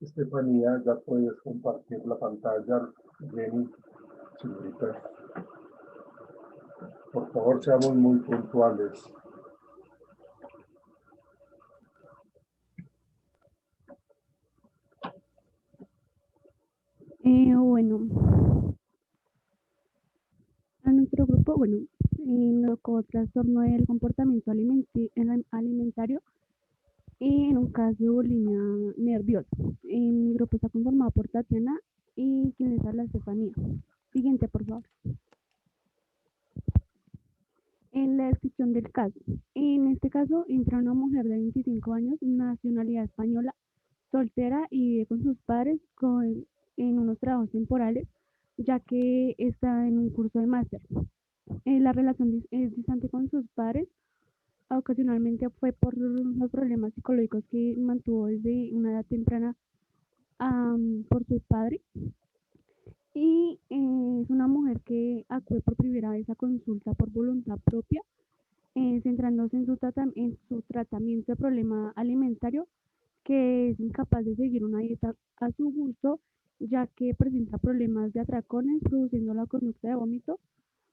Estefanía, ya puedes compartir la pantalla. Jenny, señorita, por favor, seamos muy puntuales. Bueno, a nuestro grupo, bueno, nos tocó trastorno del comportamiento alimentario y en un caso de bulimia nerviosa. Mi grupo está conformado por Tatiana y quien les habla Estefanía. Siguiente, por favor. En la descripción del caso. En este caso, entra una mujer de 25 años, nacionalidad española, soltera y vive con sus padres en unos trabajos temporales, ya que está en un curso de máster. La relación es distante con sus padres. Ocasionalmente fue por los problemas psicológicos que mantuvo desde una edad temprana por sus padres. Y es una mujer que acude por primera vez a consulta por voluntad propia, centrándose en su tratamiento de problema alimentario, que es incapaz de seguir una dieta a su gusto, ya que presenta problemas de atracones, produciendo la conducta de vómito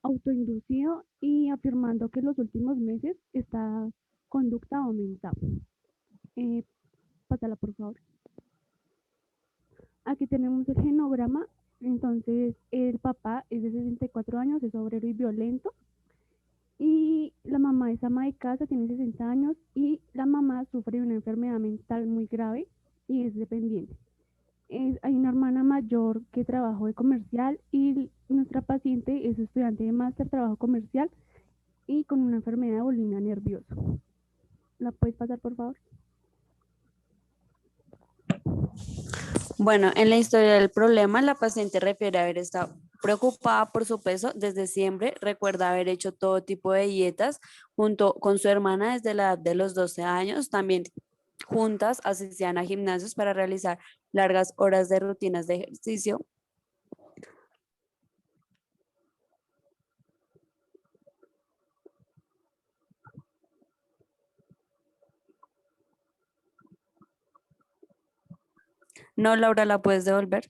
autoinducido y afirmando que en los últimos meses esta conducta ha aumentado. Eh, Pásala, por favor. Aquí tenemos el genograma. Entonces, el papá es de 64 años, es obrero y violento. Y la mamá es ama de casa, tiene 60 años y la mamá sufre de una enfermedad mental muy grave y es dependiente. Hay una hermana mayor que trabajó de comercial y nuestra paciente es estudiante de máster, trabajo comercial y con una enfermedad de bulimia nerviosa. ¿La puedes pasar, por favor? Bueno, en la historia del problema, la paciente refiere haber estado preocupada por su peso desde siempre. Recuerda haber hecho todo tipo de dietas junto con su hermana desde la edad de los 12 años. También juntas asistían a gimnasios para realizar largas horas de rutinas de ejercicio. No, Laura, ¿la puedes devolver?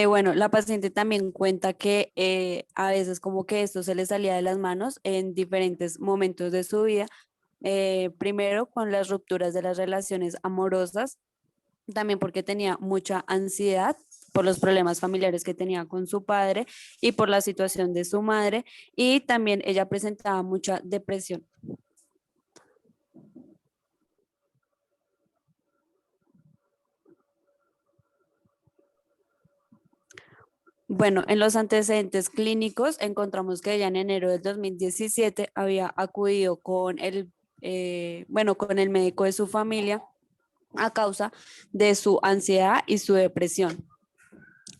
Bueno, la paciente también cuenta que a veces como que esto se le salía de las manos en diferentes momentos de su vida. Primero con las rupturas de las relaciones amorosas, también porque tenía mucha ansiedad por los problemas familiares que tenía con su padre y por la situación de su madre, y también ella presentaba mucha depresión. Bueno, en los antecedentes clínicos encontramos que ella en enero del 2017 había acudido con el médico de su familia a causa de su ansiedad y su depresión.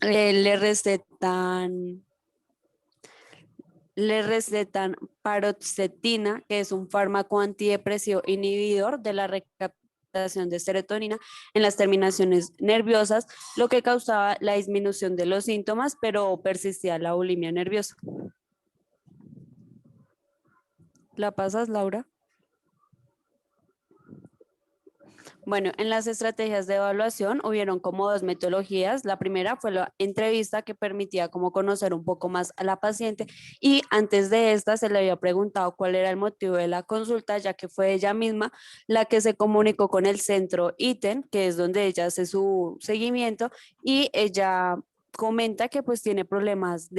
Le recetan le recetan paroxetina, que es un fármaco antidepresivo inhibidor de la recaptación de serotonina en las terminaciones nerviosas, lo que causaba la disminución de los síntomas, pero persistía la bulimia nerviosa. ¿La pasas, Laura? Bueno, en las estrategias de evaluación hubieron como dos metodologías. La primera fue la entrevista, que permitía como conocer un poco más a la paciente, y antes de esta se le había preguntado cuál era el motivo de la consulta, ya que fue ella misma la que se comunicó con el centro ITEN, que es donde ella hace su seguimiento, y ella comenta que pues tiene problemas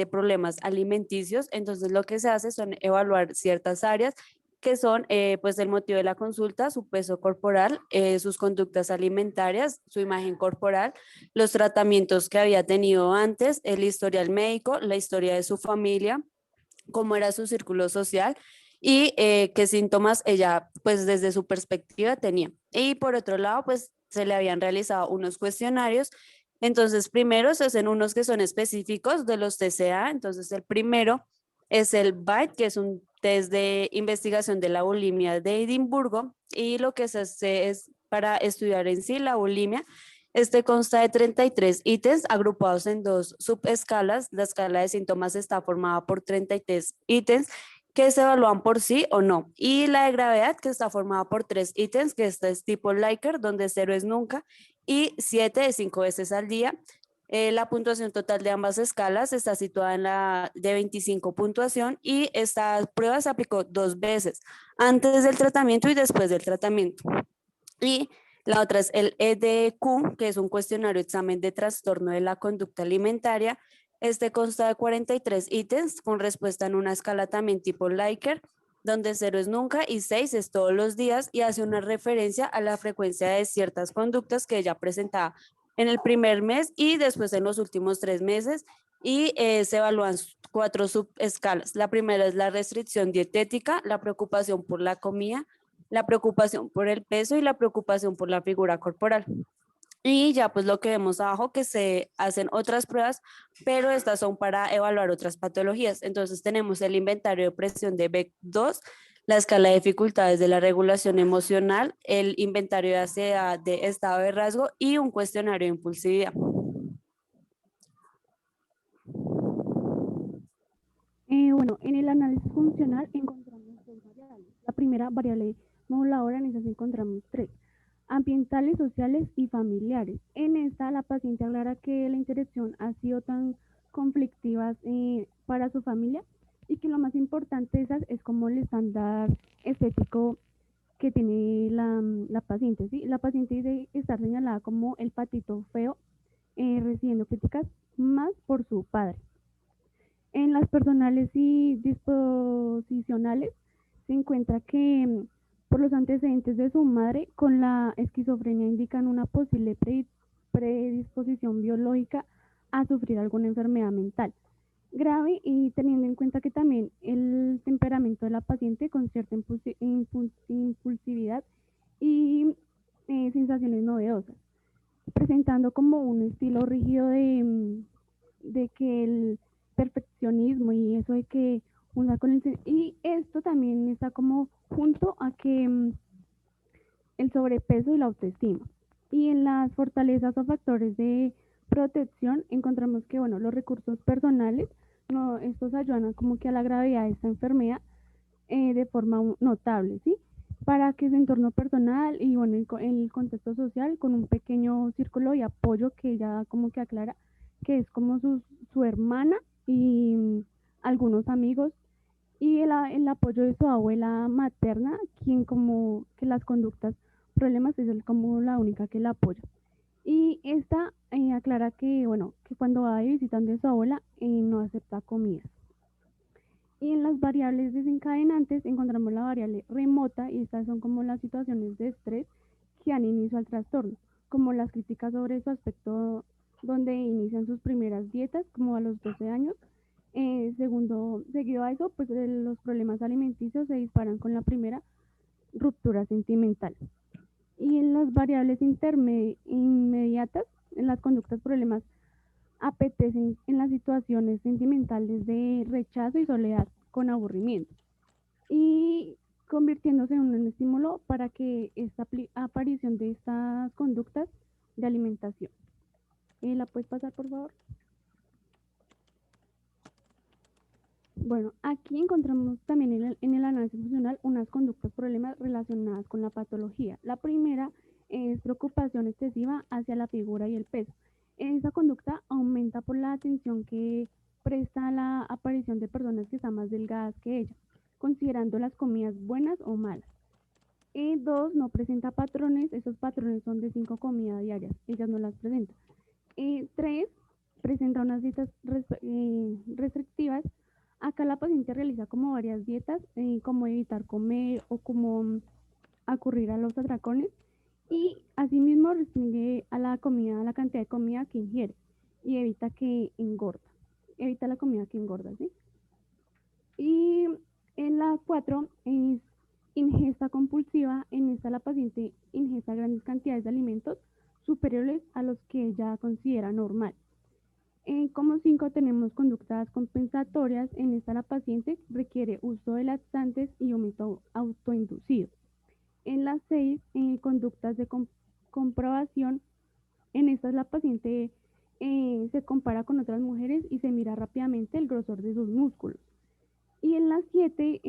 alimenticios. Entonces lo que se hace son evaluar ciertas áreas que son pues el motivo de la consulta: su peso corporal, sus conductas alimentarias, su imagen corporal, los tratamientos que había tenido antes, el historial médico, la historia de su familia, cómo era su círculo social y qué síntomas ella pues desde su perspectiva tenía. Y por otro lado pues se le habían realizado unos cuestionarios. Entonces primero se hacen unos que son específicos de los TCA. Entonces el primero es el BITE, que es un test de investigación de la bulimia de Edimburgo, y lo que se hace es para estudiar en sí la bulimia. Este consta de 33 ítems agrupados en dos subescalas. La escala de síntomas está formada por 33 ítems que se evalúan por sí o no, y la de gravedad, que está formada por 3 ítems, que esta es tipo Likert, donde 0 es nunca y 7 de 5 veces al día. La puntuación total de ambas escalas está situada en la de 25 puntuación y esta prueba se aplicó 2 veces, antes del tratamiento y después del tratamiento. Y la otra es el EDQ, que es un cuestionario examen de trastorno de la conducta alimentaria. Este consta de 43 ítems con respuesta en una escala también tipo Likert, donde 0 es nunca y 6 es todos los días y hace una referencia a la frecuencia de ciertas conductas que ella presentaba en el primer mes y después en los últimos 3 meses y se evalúan 4 subescalas. La primera es la restricción dietética, la preocupación por la comida, la preocupación por el peso y la preocupación por la figura corporal. Y ya pues lo que vemos abajo que se hacen otras pruebas, pero estas son para evaluar otras patologías. Entonces tenemos el inventario de presión de Beck 2, la escala de dificultades de la regulación emocional, el inventario de ansiedad de estado de rasgo y un cuestionario de impulsividad. Bueno, en el análisis funcional encontramos dos variables. La primera variable moduladora, en esa encontramos tres: ambientales, sociales y familiares. En esta, la paciente aclara que la interacción ha sido tan conflictiva para su familia y que lo más importante de esas es como el estándar estético que tiene la paciente. ¿Sí? La paciente dice estar señalada como el patito feo, recibiendo críticas más por su padre. En las personales y disposicionales se encuentra que por los antecedentes de su madre con la esquizofrenia indican una posible predisposición biológica a sufrir alguna enfermedad mental grave, y teniendo en cuenta que también el temperamento de la paciente con cierta impulsividad y sensaciones novedosas, presentando como un estilo rígido de que el perfeccionismo y eso de que una con el, y esto también está como junto a que el sobrepeso y la autoestima. Y en las fortalezas o factores de protección encontramos que, bueno, los recursos personales, no, estos ayudan como que a la gravedad de esta enfermedad de forma notable, ¿sí? Para que su entorno personal y, bueno, el contexto social con un pequeño círculo de apoyo que ella como que aclara que es como su hermana y algunos amigos, y el apoyo de su abuela materna, quien como que las conductas, problemas, es como la única que la apoya. Y esta aclara que, bueno, que cuando va visitando a su abuela no acepta comidas. Y en las variables desencadenantes encontramos la variable remota, y estas son como las situaciones de estrés que dan inicio al trastorno, como las críticas sobre su aspecto donde inician sus primeras dietas, como a los 12 años. Seguido a eso, pues los problemas alimenticios se disparan con la primera ruptura sentimental. Y en las variables inmediatas, en las conductas problemas apetecen en las situaciones sentimentales de rechazo y soledad con aburrimiento, y convirtiéndose en un estímulo para que esta aparición de estas conductas de alimentación. ¿La puedes pasar, por favor? Bueno, aquí encontramos también en el análisis funcional unas conductas problemas relacionadas con la patología. La primera es preocupación excesiva hacia la figura y el peso. Esa conducta aumenta por la atención que presta a la aparición de personas que están más delgadas que ella, considerando las comidas buenas o malas. 2, no presenta patrones, esos patrones son de 5 comidas diarias, ellas no las presenta. 3, presenta unas dietas restrictivas. Acá la paciente realiza como varias dietas, como evitar comer o como acudir a los atracones, y asimismo restringe a la comida, a la cantidad de comida que ingiere, y evita la comida que engorda, ¿sí? Y en la 4 es ingesta compulsiva. En esta la paciente ingesta grandes cantidades de alimentos superiores a los que ella considera normal. Como 5 tenemos conductas compensatorias. En esta la paciente requiere uso de laxantes y vómito autoinducido. En las 6, conductas de comprobación. En estas la paciente se compara con otras mujeres y se mira rápidamente el grosor de sus músculos. Y en las 7,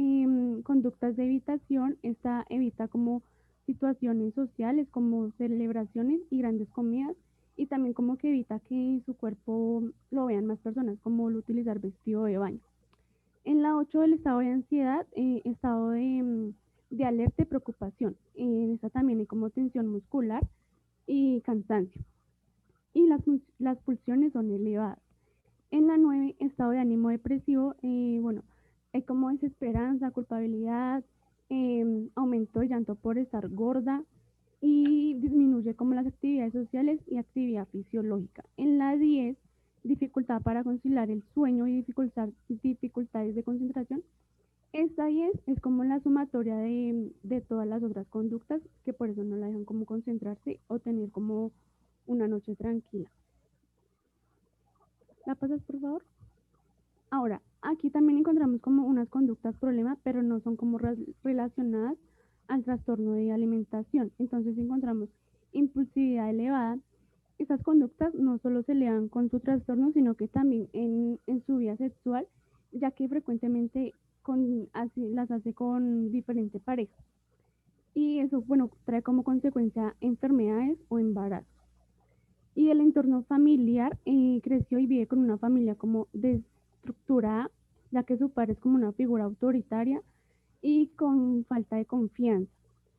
conductas de evitación, esta evita como situaciones sociales como celebraciones y grandes comidas, y también como que evita que su cuerpo lo vean más personas, como el utilizar vestido de baño. En la 8, el estado de ansiedad, estado de alerta y preocupación. En esta también hay como tensión muscular y cansancio. Y las pulsiones son elevadas. En la 9, estado de ánimo depresivo, bueno, hay como desesperanza, culpabilidad, aumento de llanto por estar gorda y disminuye como las actividades sociales y actividad fisiológica. En la 10, dificultad para conciliar el sueño y dificultades de concentración. Esta 10 es como la sumatoria de todas las otras conductas que por eso no la dejan como concentrarse o tener como una noche tranquila. ¿La pasas, por favor? Ahora, aquí también encontramos como unas conductas problema, pero no son como relacionadas al trastorno de alimentación. Entonces encontramos impulsividad elevada. Estas conductas no solo se elevan con su trastorno, sino que también en su vida sexual, ya que frecuentemente las hace con diferentes parejas. Y eso, bueno, trae como consecuencia enfermedades o embarazos. Y el entorno familiar, creció y vive con una familia como desestructurada, ya que su padre es como una figura autoritaria y con falta de confianza,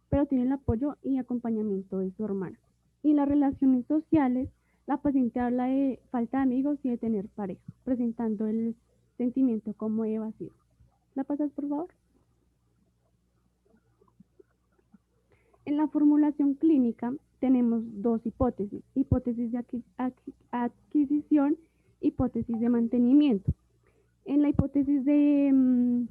pero tiene el apoyo y acompañamiento de su hermana. Y las relaciones sociales, la paciente habla de falta de amigos y de tener pareja, presentando el sentimiento como de vacío. ¿La pasas, por favor? En la formulación clínica tenemos dos hipótesis: hipótesis de adquisición, hipótesis de mantenimiento. En la hipótesis de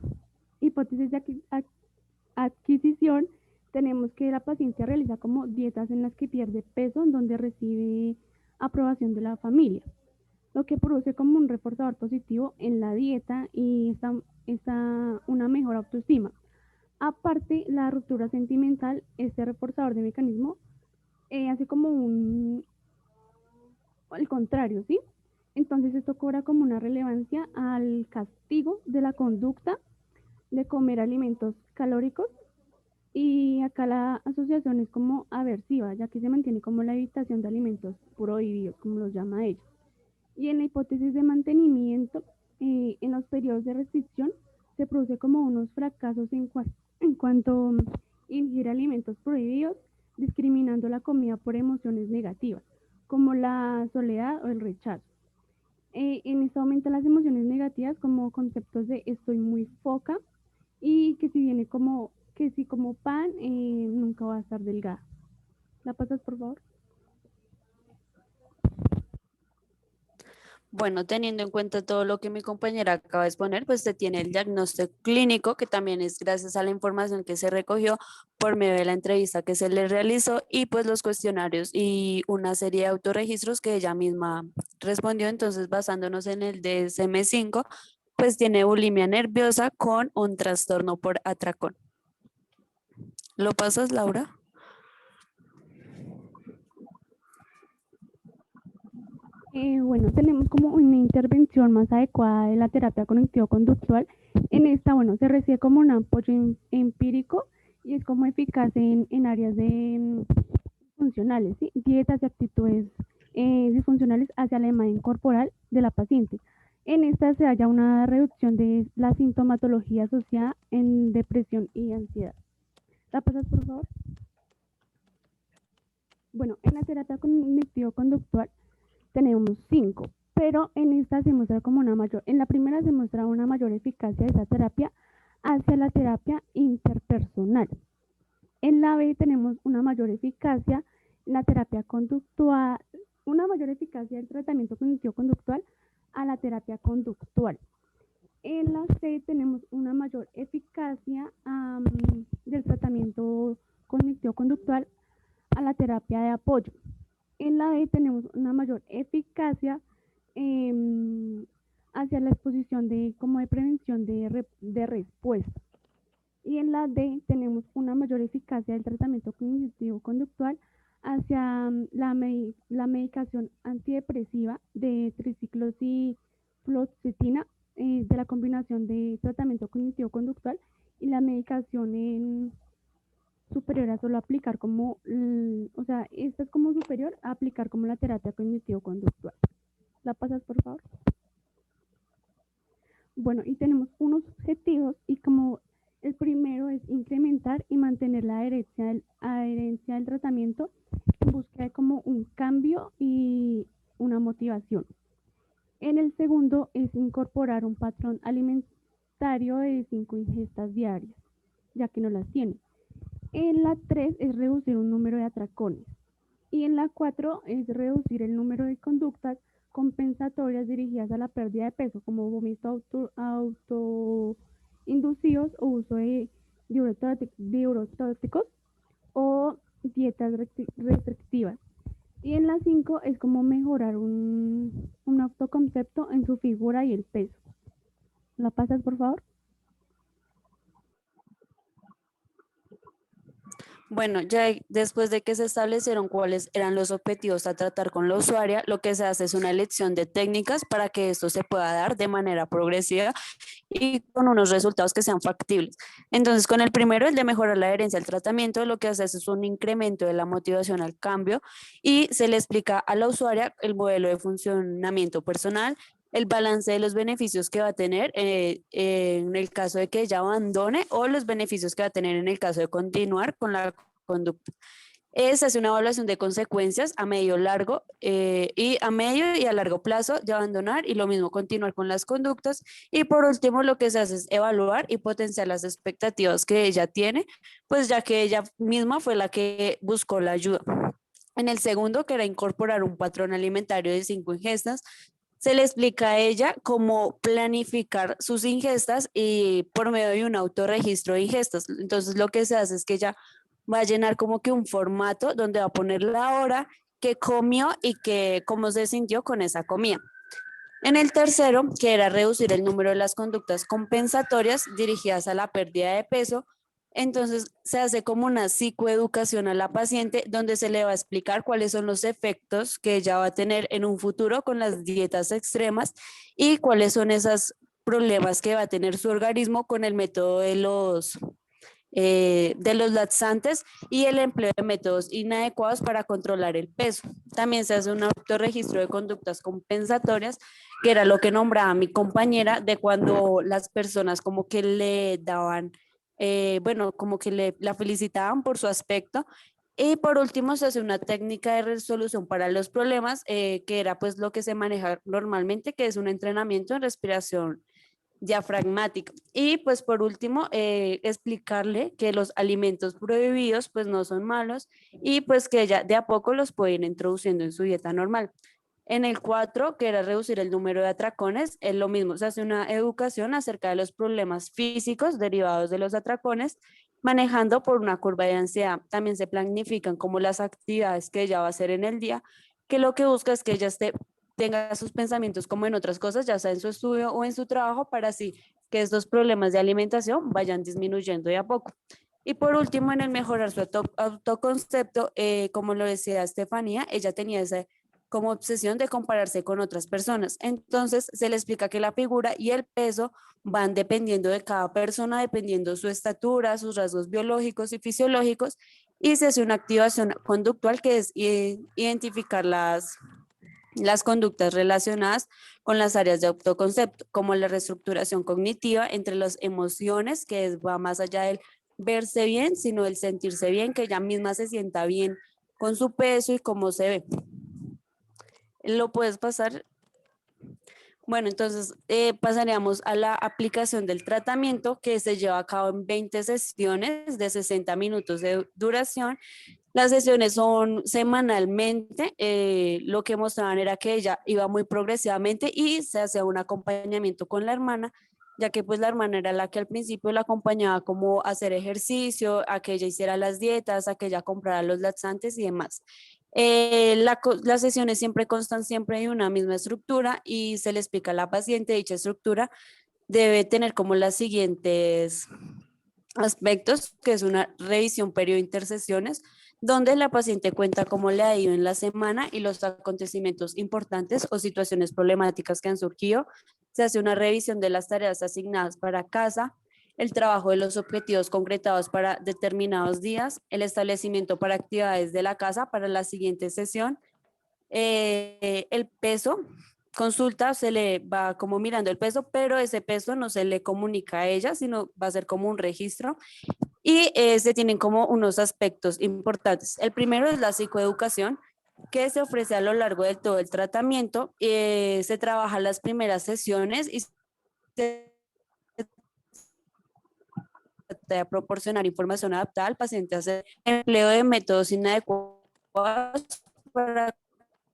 adquisición tenemos que la paciente realiza como dietas en las que pierde peso, en donde recibe aprobación de la familia, lo que produce como un reforzador positivo en la dieta y una mejor autoestima. Aparte, la ruptura sentimental, este reforzador de mecanismo, hace como al contrario, ¿sí? Entonces esto cobra como una relevancia al castigo de la conducta de comer alimentos calóricos, y acá la asociación es como aversiva, ya que se mantiene como la evitación de alimentos prohibidos, como los llama ella. Y en la hipótesis de mantenimiento, en los periodos de restricción se produce como unos fracasos en cuanto ingiere alimentos prohibidos, discriminando la comida por emociones negativas, como la soledad o el rechazo. En esto aumentan las emociones negativas como conceptos de estoy muy foca, y que si como pan, nunca va a estar delgada. ¿La pasas, por favor? Bueno, teniendo en cuenta todo lo que mi compañera acaba de exponer, pues se tiene el diagnóstico clínico, que también es gracias a la información que se recogió por medio de la entrevista que se le realizó y pues los cuestionarios y una serie de autorregistros que ella misma respondió. Entonces, basándonos en el DSM-5, pues tiene bulimia nerviosa con un trastorno por atracón. ¿Lo pasas, Laura? Bueno, tenemos como una intervención más adecuada de la terapia cognitivo-conductual. En esta, bueno, se recibe como un apoyo empírico y es como eficaz en áreas funcionales, ¿sí? Dietas y actitudes disfuncionales hacia la imagen corporal de la paciente. En esta se halla una reducción de la sintomatología asociada en depresión y ansiedad. ¿La pasas, por favor? Bueno, en la terapia cognitivo-conductual tenemos 5, pero en esta se muestra como en la primera se muestra una mayor eficacia de esa terapia hacia la terapia interpersonal. En la B tenemos una mayor eficacia en la terapia conductual, una mayor eficacia del tratamiento cognitivo-conductual a la terapia conductual. En la C tenemos una mayor eficacia del tratamiento cognitivo-conductual a la terapia de apoyo. En la D tenemos una mayor eficacia hacia la exposición como de prevención de respuesta. Y en la D tenemos una mayor eficacia del tratamiento cognitivo-conductual hacia la medicación antidepresiva de triciclofloxetina, de la combinación de tratamiento cognitivo-conductual y la medicación superior a solo aplicar como, o sea, esta es como superior a aplicar como la terapia cognitivo-conductual. ¿La pasas, por favor? Bueno, y tenemos unos objetivos y como el primero es incrementar y mantener la adherencia del tratamiento en busca de como un cambio y una motivación. En el segundo es incorporar un patrón alimentario de 5 ingestas diarias, ya que no las tiene. En la 3 es reducir un número de atracones. Y en la 4 es reducir el número de conductas compensatorias dirigidas a la pérdida de peso, como vómitos autoinducidos o uso de diuréticos o dietas restrictivas. Y en la 5 es como mejorar un autoconcepto en su figura y el peso. ¿La pasas, por favor? Bueno, ya después de que se establecieron cuáles eran los objetivos a tratar con la usuaria, lo que se hace es una elección de técnicas para que esto se pueda dar de manera progresiva y con unos resultados que sean factibles. Entonces, con el primero, el de mejorar la adherencia al tratamiento, lo que hace es un incremento de la motivación al cambio y se le explica a la usuaria el modelo de funcionamiento personal, el balance de los beneficios que va a tener en el caso de que ella abandone o los beneficios que va a tener en el caso de continuar con la conducta. Se hace una evaluación de consecuencias a medio largo y a medio y a largo plazo de abandonar y lo mismo continuar con las conductas. Y por último, lo que se hace es evaluar y potenciar las expectativas que ella tiene, pues ya que ella misma fue la que buscó la ayuda. En el segundo, que era incorporar un patrón alimentario de 5 ingestas, se le explica a ella cómo planificar sus ingestas y por medio de un autorregistro de ingestas. Entonces lo que se hace es que ella va a llenar como que un formato donde va a poner la hora que comió y que cómo se sintió con esa comida. En el tercero, que era reducir el número de las conductas compensatorias dirigidas a la pérdida de peso, entonces se hace como una psicoeducación a la paciente donde se le va a explicar cuáles son los efectos que ella va a tener en un futuro con las dietas extremas y cuáles son esos problemas que va a tener su organismo con el método de los laxantes y el empleo de métodos inadecuados para controlar el peso. También se hace un autorregistro de conductas compensatorias, que era lo que nombraba mi compañera, de cuando las personas como que le daban, bueno, como que la felicitaban por su aspecto. Y por último se hace una técnica de resolución para los problemas, que era pues lo que se maneja normalmente, que es un entrenamiento en respiración diafragmática. Y pues por último, explicarle que los alimentos prohibidos pues no son malos y pues que ella de a poco los puede ir introduciendo en su dieta normal. En el 4, que era reducir el número de atracones, es lo mismo, se hace una educación acerca de los problemas físicos derivados de los atracones, manejando por una curva de ansiedad. También se planifican como las actividades que ella va a hacer en el día, que lo que busca es que ella tenga sus pensamientos como en otras cosas, ya sea en su estudio o en su trabajo, para así que estos problemas de alimentación vayan disminuyendo de a poco. Y por último, en el mejorar su autoconcepto, como lo decía Estefanía, ella tenía esa como obsesión de compararse con otras personas. Entonces se le explica que la figura y el peso van dependiendo de cada persona, dependiendo su estatura, sus rasgos biológicos y fisiológicos, y se hace una activación conductual que es identificar las conductas relacionadas con las áreas de autoconcepto, como la reestructuración cognitiva entre las emociones, que va más allá del verse bien, sino el sentirse bien, que ella misma se sienta bien con su peso y cómo se ve. ¿Lo puedes pasar? Bueno, entonces pasaríamos a la aplicación del tratamiento, que se lleva a cabo en 20 sesiones de 60 minutos de duración. Las sesiones son semanalmente. Lo que mostraban era que ella iba muy progresivamente y se hacía un acompañamiento con la hermana, ya que pues la hermana era la que al principio la acompañaba como a hacer ejercicio, a que ella hiciera las dietas, a que ella comprara los laxantes y demás. Las sesiones siempre constan siempre de una misma estructura y se le explica a la paciente dicha estructura debe tener como las siguientes aspectos, que es una revisión periodo de intersesiones, donde la paciente cuenta cómo le ha ido en la semana y los acontecimientos importantes o situaciones problemáticas que han surgido. Se hace una revisión de las tareas asignadas para casa, el trabajo de los objetivos concretados para determinados días, el establecimiento para actividades de la casa para la siguiente sesión, el peso, consulta, se le va como mirando el peso, pero ese peso no se le comunica a ella, sino va a ser como un registro y se tienen como unos aspectos importantes. El primero es la psicoeducación, que se ofrece a lo largo de todo el tratamiento. Se trabaja las primeras sesiones y se trata de proporcionar información adaptada al paciente, hacer empleo de métodos inadecuados para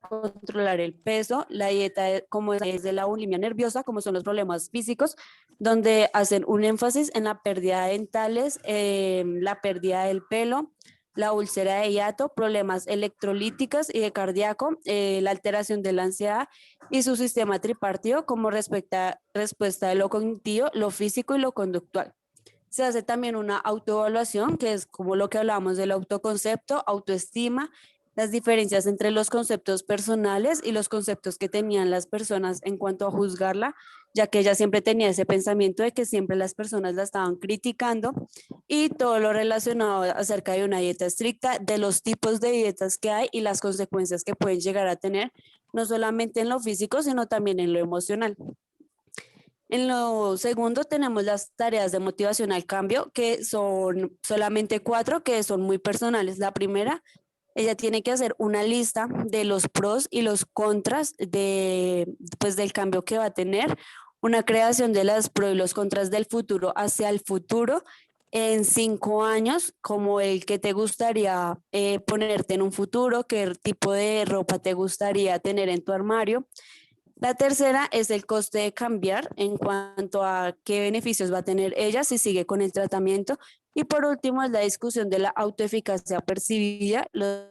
controlar el peso, la dieta como es de la bulimia nerviosa, como son los problemas físicos, donde hacen un énfasis en la pérdida de dentales, la pérdida del pelo, la úlcera de hiato, problemas electrolíticos y de cardíaco, la alteración de la ansiedad y su sistema tripartito como respuesta de lo cognitivo, lo físico y lo conductual. Se hace también una autoevaluación, que es como lo que hablamos del autoconcepto, autoestima, las diferencias entre los conceptos personales y los conceptos que tenían las personas en cuanto a juzgarla, ya que ella siempre tenía ese pensamiento de que siempre las personas la estaban criticando, y todo lo relacionado acerca de una dieta estricta, de los tipos de dietas que hay y las consecuencias que pueden llegar a tener, no solamente en lo físico, sino también en lo emocional. En lo segundo tenemos las tareas de motivación al cambio, que son solamente 4, que son muy personales. La primera, ella tiene que hacer una lista de los pros y los contras pues, del cambio que va a tener, una creación de las pros y los contras del futuro hacia el futuro en 5 años, como el que te gustaría ponerte en un futuro, qué tipo de ropa te gustaría tener en tu armario. La tercera es el coste de cambiar en cuanto a qué beneficios va a tener ella si sigue con el tratamiento. Y por último es la discusión de la autoeficacia percibida, los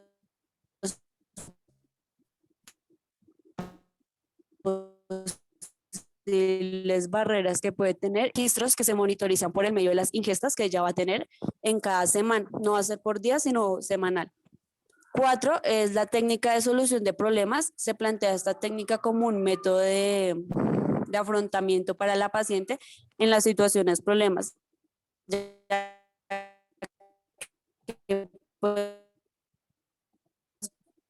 posibles barreras que puede tener, registros que se monitorizan por el medio de las ingestas que ella va a tener en cada semana. No va a ser por día, sino semanal. 4 es la técnica de solución de problemas. Se plantea esta técnica como un método de afrontamiento para la paciente en las situaciones problemas.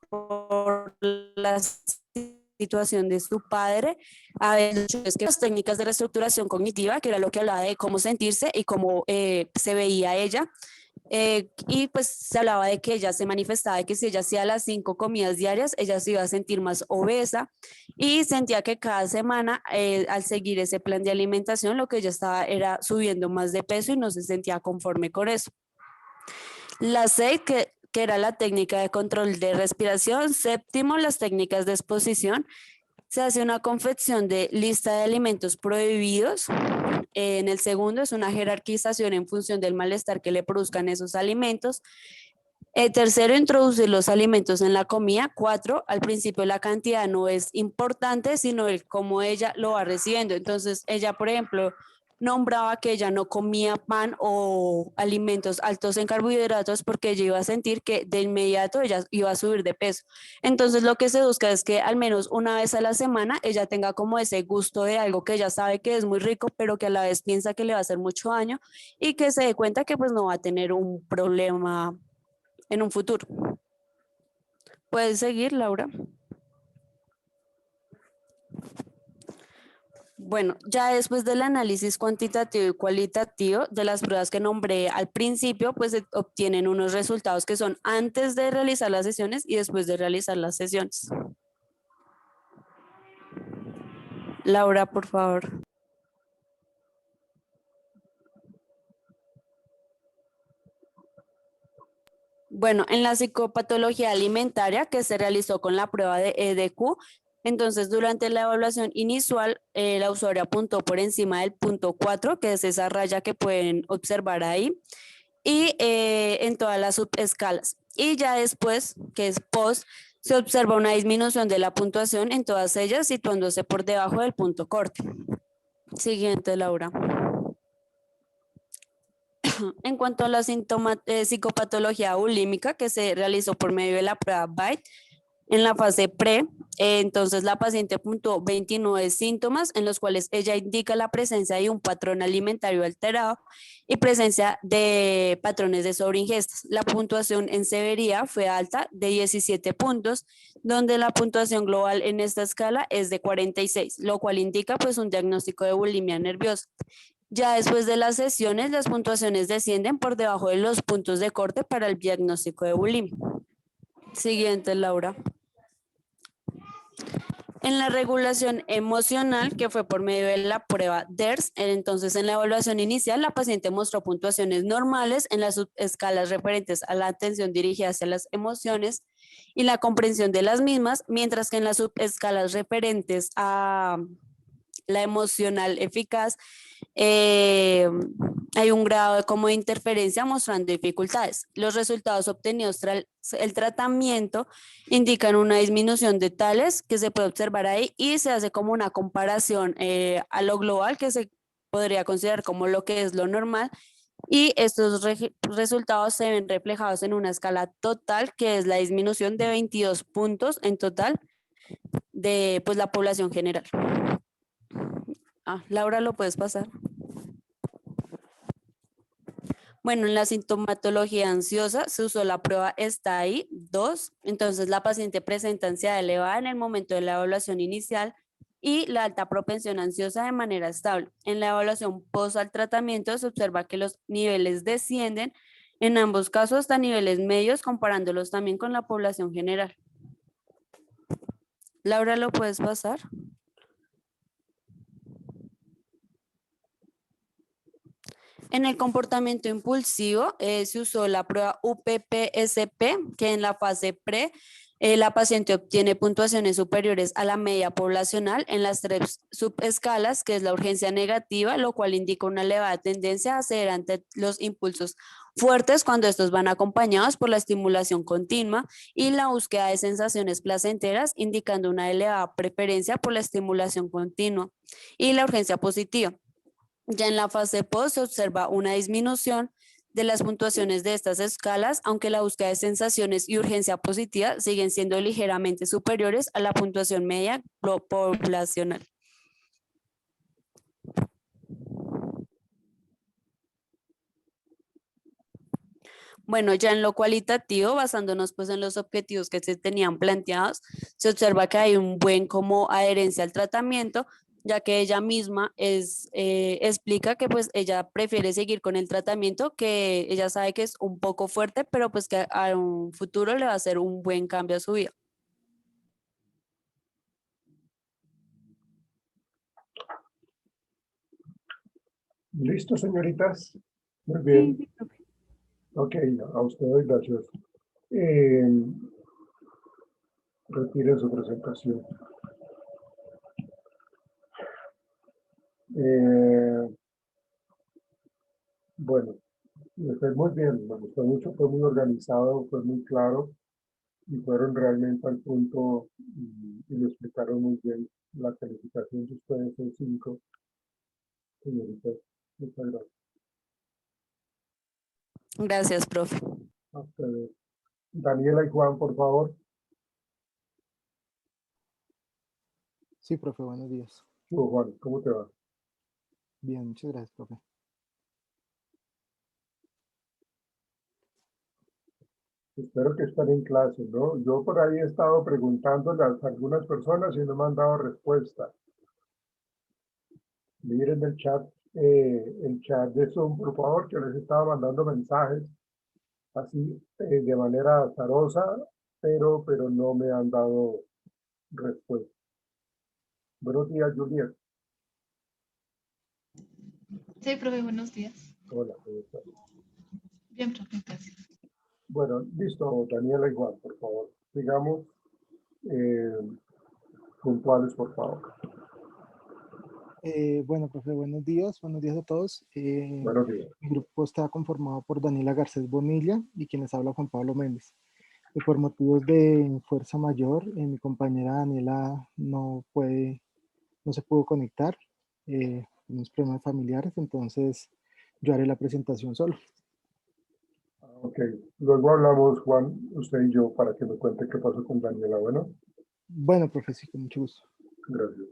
Por la situación de su padre, a ver, es que las técnicas de reestructuración cognitiva, que era lo que hablaba de cómo sentirse y cómo se veía ella. Y pues se hablaba de que ella se manifestaba de que si ella hacía las 5 comidas diarias, ella se iba a sentir más obesa y sentía que cada semana al seguir ese plan de alimentación lo que ella estaba era subiendo más de peso y no se sentía conforme con eso. La 6, que era la técnica de control de respiración. Séptimo, las técnicas de exposición. Se hace una confección de lista de alimentos prohibidos. En el segundo es una jerarquización en función del malestar que le produzcan esos alimentos. Tercero, introducir los alimentos en la comida. 4, al principio la cantidad no es importante, sino el cómo ella lo va recibiendo. Entonces, ella, por ejemplo, nombraba que ella no comía pan o alimentos altos en carbohidratos porque ella iba a sentir que de inmediato ella iba a subir de peso. Entonces, lo que se busca es que al menos una vez a la semana ella tenga como ese gusto de algo que ella sabe que es muy rico, pero que a la vez piensa que le va a hacer mucho daño y que se dé cuenta que pues no va a tener un problema en un futuro. ¿Puedes seguir, Laura? Bueno, ya después del análisis cuantitativo y cualitativo de las pruebas que nombré al principio, pues se obtienen unos resultados que son antes de realizar las sesiones y después de realizar las sesiones. Laura, por favor. Bueno, en la psicopatología alimentaria que se realizó con la prueba de EDQ, entonces durante la evaluación inicial, la usuaria apuntó por encima del punto 4, que es esa raya que pueden observar ahí, y en todas las subescalas. Y ya después, que es post, se observa una disminución de la puntuación en todas ellas, situándose por debajo del punto corte. Siguiente, Laura. En cuanto a la psicopatología bulímica que se realizó por medio de la prueba BITE, En la fase pre, entonces la paciente puntuó 29 síntomas en los cuales ella indica la presencia de un patrón alimentario alterado y presencia de patrones de sobreingestas. La puntuación en severidad fue alta de 17 puntos, donde la puntuación global en esta escala es de 46, lo cual indica pues un diagnóstico de bulimia nerviosa. Ya después de las sesiones, las puntuaciones descienden por debajo de los puntos de corte para el diagnóstico de bulimia. Siguiente, Laura. En la regulación emocional, que fue por medio de la prueba DERS, entonces en la evaluación inicial la paciente mostró puntuaciones normales en las subescalas referentes a la atención dirigida hacia las emociones y la comprensión de las mismas, mientras que en las subescalas referentes a la emocional eficaz, hay un grado de como de interferencia mostrando dificultades. Los resultados obtenidos tras el tratamiento indican una disminución de tales que se puede observar ahí y se hace como una comparación a lo global que se podría considerar como lo que es lo normal y estos resultados se ven reflejados en una escala total que es la disminución de 22 puntos en total de pues, la población general. Laura, ¿lo puedes pasar? Bueno, en la sintomatología ansiosa se usó la prueba STAI 2, entonces la paciente presenta ansiedad elevada en el momento de la evaluación inicial y la alta propensión ansiosa de manera estable. En la evaluación post al tratamiento se observa que los niveles descienden en ambos casos hasta niveles medios, comparándolos también con la población general. Laura, ¿lo puedes pasar? En el comportamiento impulsivo se usó la prueba UPPSP, que en la fase pre la paciente obtiene puntuaciones superiores a la media poblacional en las 3 subescalas, que es la urgencia negativa, lo cual indica una elevada tendencia a ceder ante los impulsos fuertes cuando estos van acompañados por la estimulación continua y la búsqueda de sensaciones placenteras, indicando una elevada preferencia por la estimulación continua y la urgencia positiva. Ya en la fase post se observa una disminución de las puntuaciones de estas escalas, aunque la búsqueda de sensaciones y urgencia positiva siguen siendo ligeramente superiores a la puntuación media poblacional. Bueno, ya en lo cualitativo, basándonos pues en los objetivos que se tenían planteados, se observa que hay un buen como adherencia al tratamiento, ya que ella misma explica que pues ella prefiere seguir con el tratamiento, que ella sabe que es un poco fuerte, pero pues que a un futuro le va a hacer un buen cambio a su vida. ¿Listo, señoritas? Muy bien. Sí, profe. Ok, a ustedes gracias. Retire su presentación. Bueno, muy bien, me gustó mucho, fue muy organizado, fue muy claro y fueron realmente al punto y lo explicaron muy bien. La calificación de ustedes es 5, señoritas. Muchas gracias. Gracias, profe. A ustedes. Daniela y Juan, por favor. Sí, profe, buenos días. Juan, ¿cómo te va? Bien, muchas gracias, profe. Espero que estén en clase, ¿no? Yo por ahí he estado preguntándole a algunas personas y no me han dado respuesta. Miren el chat de Zoom, por favor, que les estaba mandando mensajes así de manera azarosa, pero no me han dado respuesta. Buenos días, Juliet. Sí, profe, buenos días. Hola, ¿cómo estás? Bien, profe, gracias. Bueno, listo, Daniela y Juan, por favor. Sigamos puntuales, por favor. Bueno, profe, buenos días a todos. Buenos días. Mi grupo está conformado por Daniela Garcés Bonilla y quienes habla Juan Pablo Méndez. Por motivos de fuerza mayor, mi compañera Daniela no se pudo conectar, unos problemas familiares, entonces yo haré la presentación solo. Ok, luego hablamos, Juan, usted y yo, para que me cuente qué pasó con Daniela. Bueno, Bueno, profesor, con mucho gusto. gracias.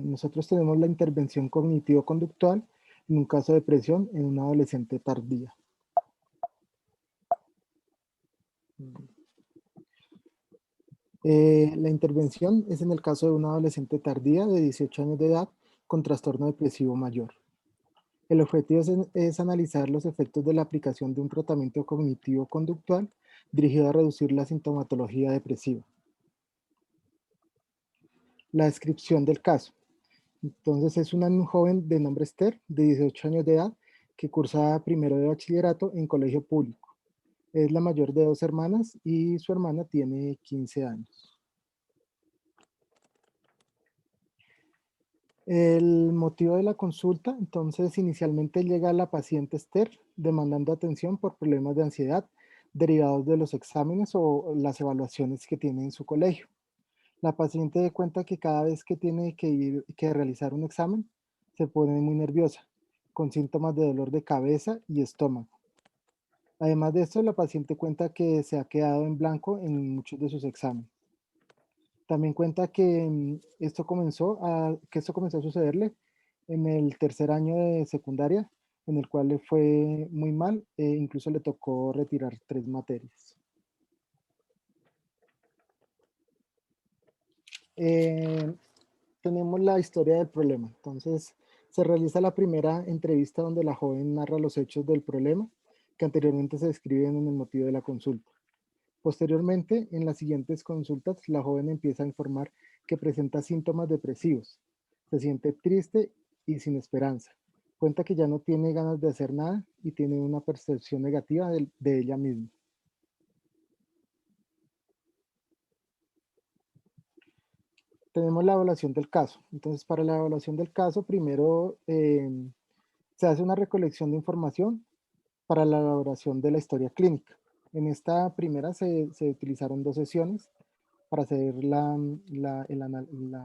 Nosotros tenemos la intervención cognitivo-conductual en un caso de depresión en una adolescente tardía. La intervención es en el caso de una adolescente tardía de 18 años de edad con trastorno depresivo mayor. El objetivo es analizar los efectos de la aplicación de un tratamiento cognitivo-conductual dirigido a reducir la sintomatología depresiva. La descripción del caso. Entonces es una joven de nombre Esther, de 18 años de edad, que cursa primero de bachillerato en colegio público. Es la mayor de 2 hermanas y su hermana tiene 15 años. El motivo de la consulta, entonces inicialmente llega la paciente Esther demandando atención por problemas de ansiedad derivados de los exámenes o las evaluaciones que tiene en su colegio. La paciente cuenta que cada vez que tiene que realizar un examen se pone muy nerviosa, con síntomas de dolor de cabeza y estómago. Además de esto, la paciente cuenta que se ha quedado en blanco en muchos de sus exámenes. También cuenta que esto comenzó a sucederle en el tercer año de secundaria, en el cual le fue muy mal, incluso le tocó retirar 3 materias. Tenemos la historia del problema. Entonces, se realiza la primera entrevista donde la joven narra los hechos del problema que anteriormente se describen en el motivo de la consulta. Posteriormente, en las siguientes consultas, la joven empieza a informar que presenta síntomas depresivos. Se siente triste y sin esperanza. Cuenta que ya no tiene ganas de hacer nada y tiene una percepción negativa de ella misma. Tenemos la evaluación del caso. Entonces, para la evaluación del caso, primero se hace una recolección de información para la elaboración de la historia clínica. En esta primera se utilizaron 2 sesiones para hacer la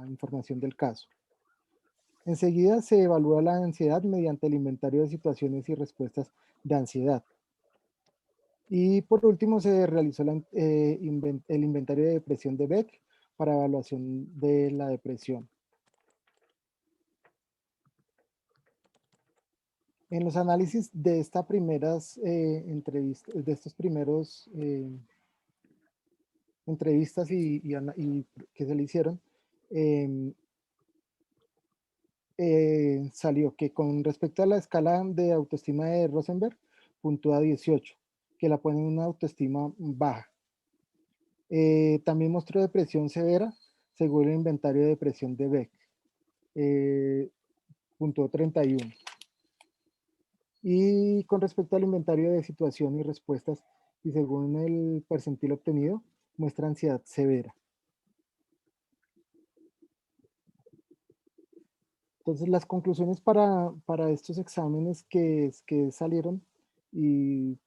información del caso. Enseguida se evalúa la ansiedad mediante el inventario de situaciones y respuestas de ansiedad. Y por último se realizó el inventario de depresión de Beck para evaluación de la depresión. En los análisis de estas primeras entrevistas, de estos primeros entrevistas que se le hicieron, salió que con respecto a la escala de autoestima de Rosenberg, puntúa 18, que la pone en una autoestima baja. También mostró depresión severa, según el inventario de depresión de Beck, puntuó 31. Y con respecto al inventario de situación y respuestas, y según el percentil obtenido, muestra ansiedad severa. Entonces, las conclusiones para estos exámenes que salieron y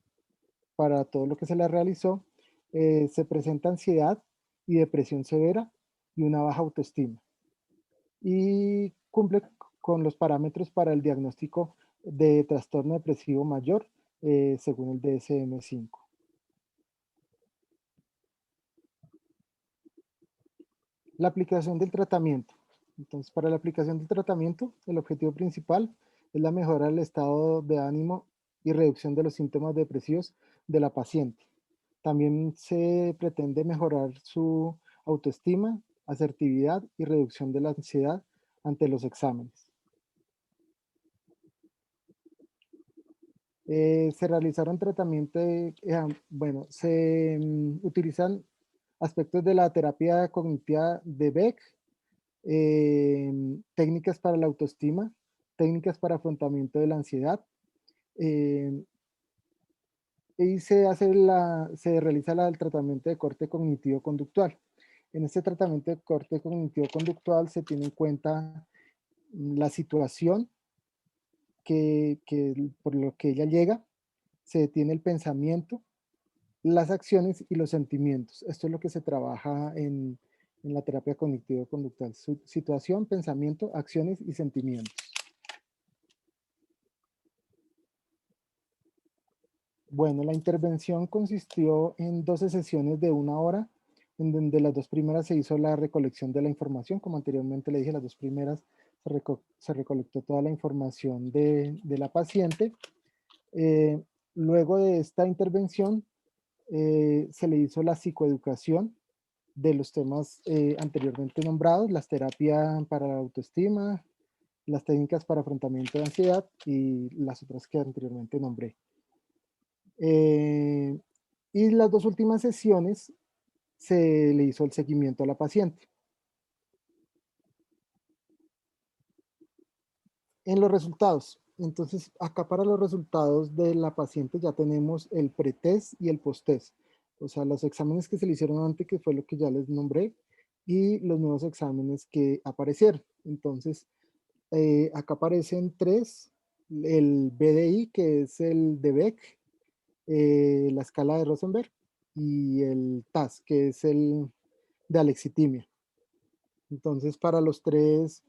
para todo lo que se le realizó, se presenta ansiedad y depresión severa y una baja autoestima. Y cumple con los parámetros para el diagnóstico de trastorno depresivo mayor, según el DSM-5. La aplicación del tratamiento. Entonces, para la aplicación del tratamiento, el objetivo principal es la mejora del estado de ánimo y reducción de los síntomas depresivos de la paciente. También se pretende mejorar su autoestima, asertividad y reducción de la ansiedad ante los exámenes. Se realizaron tratamientos, se utilizan aspectos de la terapia cognitiva de Beck, técnicas para la autoestima, técnicas para afrontamiento de la ansiedad, y se realiza el tratamiento de corte cognitivo-conductual. En este tratamiento de corte cognitivo-conductual se tiene en cuenta la situación por lo que ella llega, se detiene el pensamiento, las acciones y los sentimientos. Esto es lo que se trabaja en la terapia cognitivo-conductual. Situación, pensamiento, acciones y sentimientos. Bueno, la intervención consistió en 12 sesiones de 1 hora, en donde las 2 primeras se hizo la recolección de la información. Como anteriormente le dije, las 2 primeras se recolectó toda la información de la paciente. Luego de esta intervención, se le hizo la psicoeducación de los temas anteriormente nombrados, las terapias para la autoestima, las técnicas para afrontamiento de ansiedad y las otras que anteriormente nombré. Y las 2 últimas sesiones se le hizo el seguimiento a la paciente. En los resultados, entonces acá para los resultados de la paciente ya tenemos el pretest y el posttest, o sea, los exámenes que se le hicieron antes, que fue lo que ya les nombré, y los nuevos exámenes que aparecieron. Entonces, acá aparecen 3, el BDI, que es el de Beck, la escala de Rosenberg, y el TAS, que es el de alexitimia. Entonces, para los 3,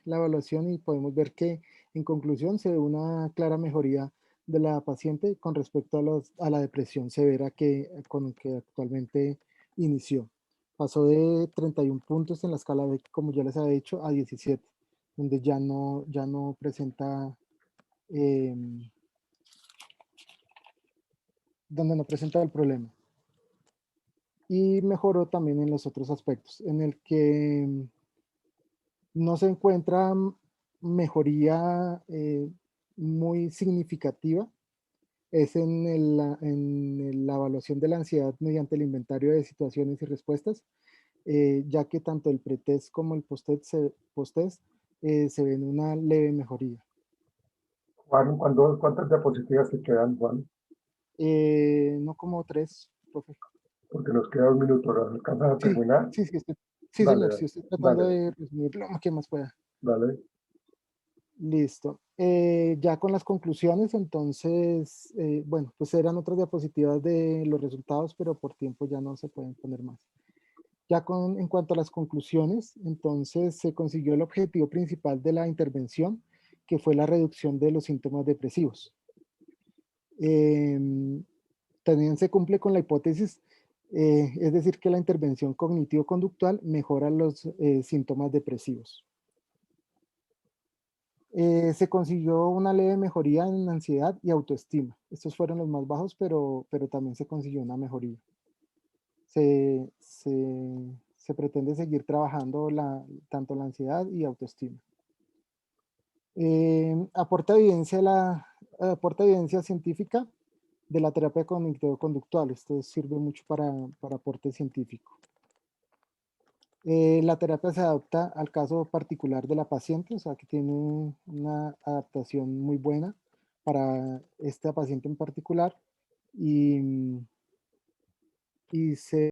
la evaluación, y podemos ver que en conclusión se ve una clara mejoría de la paciente con respecto a la depresión severa con que actualmente inició. Pasó de 31 puntos en la escala B, como ya les había dicho, a 17, donde ya no presenta, donde no presenta el problema. Y mejoró también en los otros aspectos, en el que no se encuentra mejoría muy significativa, es en la evaluación de la ansiedad mediante el inventario de situaciones y respuestas, ya que tanto el pretest como el posttest se ven una leve mejoría. Juan, ¿cuántas diapositivas te quedan, Juan? No como 3, profe. Porque nos queda 1 minuto, ¿no alcanzas a Sí, terminar? sí, sí, Dale, señor, dale, sí, estoy tratando dale, de resumir lo que más pueda. dale. Listo. Ya con las conclusiones, entonces, bueno, pues eran otras diapositivas de los resultados, pero por tiempo ya no se pueden poner más. Ya en cuanto a las conclusiones, entonces se consiguió el objetivo principal de la intervención, que fue la reducción de los síntomas depresivos. También se cumple con la hipótesis, es decir, que la intervención cognitivo-conductual mejora los síntomas depresivos. Se consiguió una leve mejoría en ansiedad y autoestima. Estos fueron los más bajos, pero también se consiguió una mejoría. Se pretende seguir trabajando tanto la ansiedad y autoestima. Aporta evidencia científica de la terapia cognitivo-conductual. Esto sirve mucho para aporte científico. La terapia se adapta al caso particular de la paciente, o sea que tiene una adaptación muy buena para esta paciente en particular y se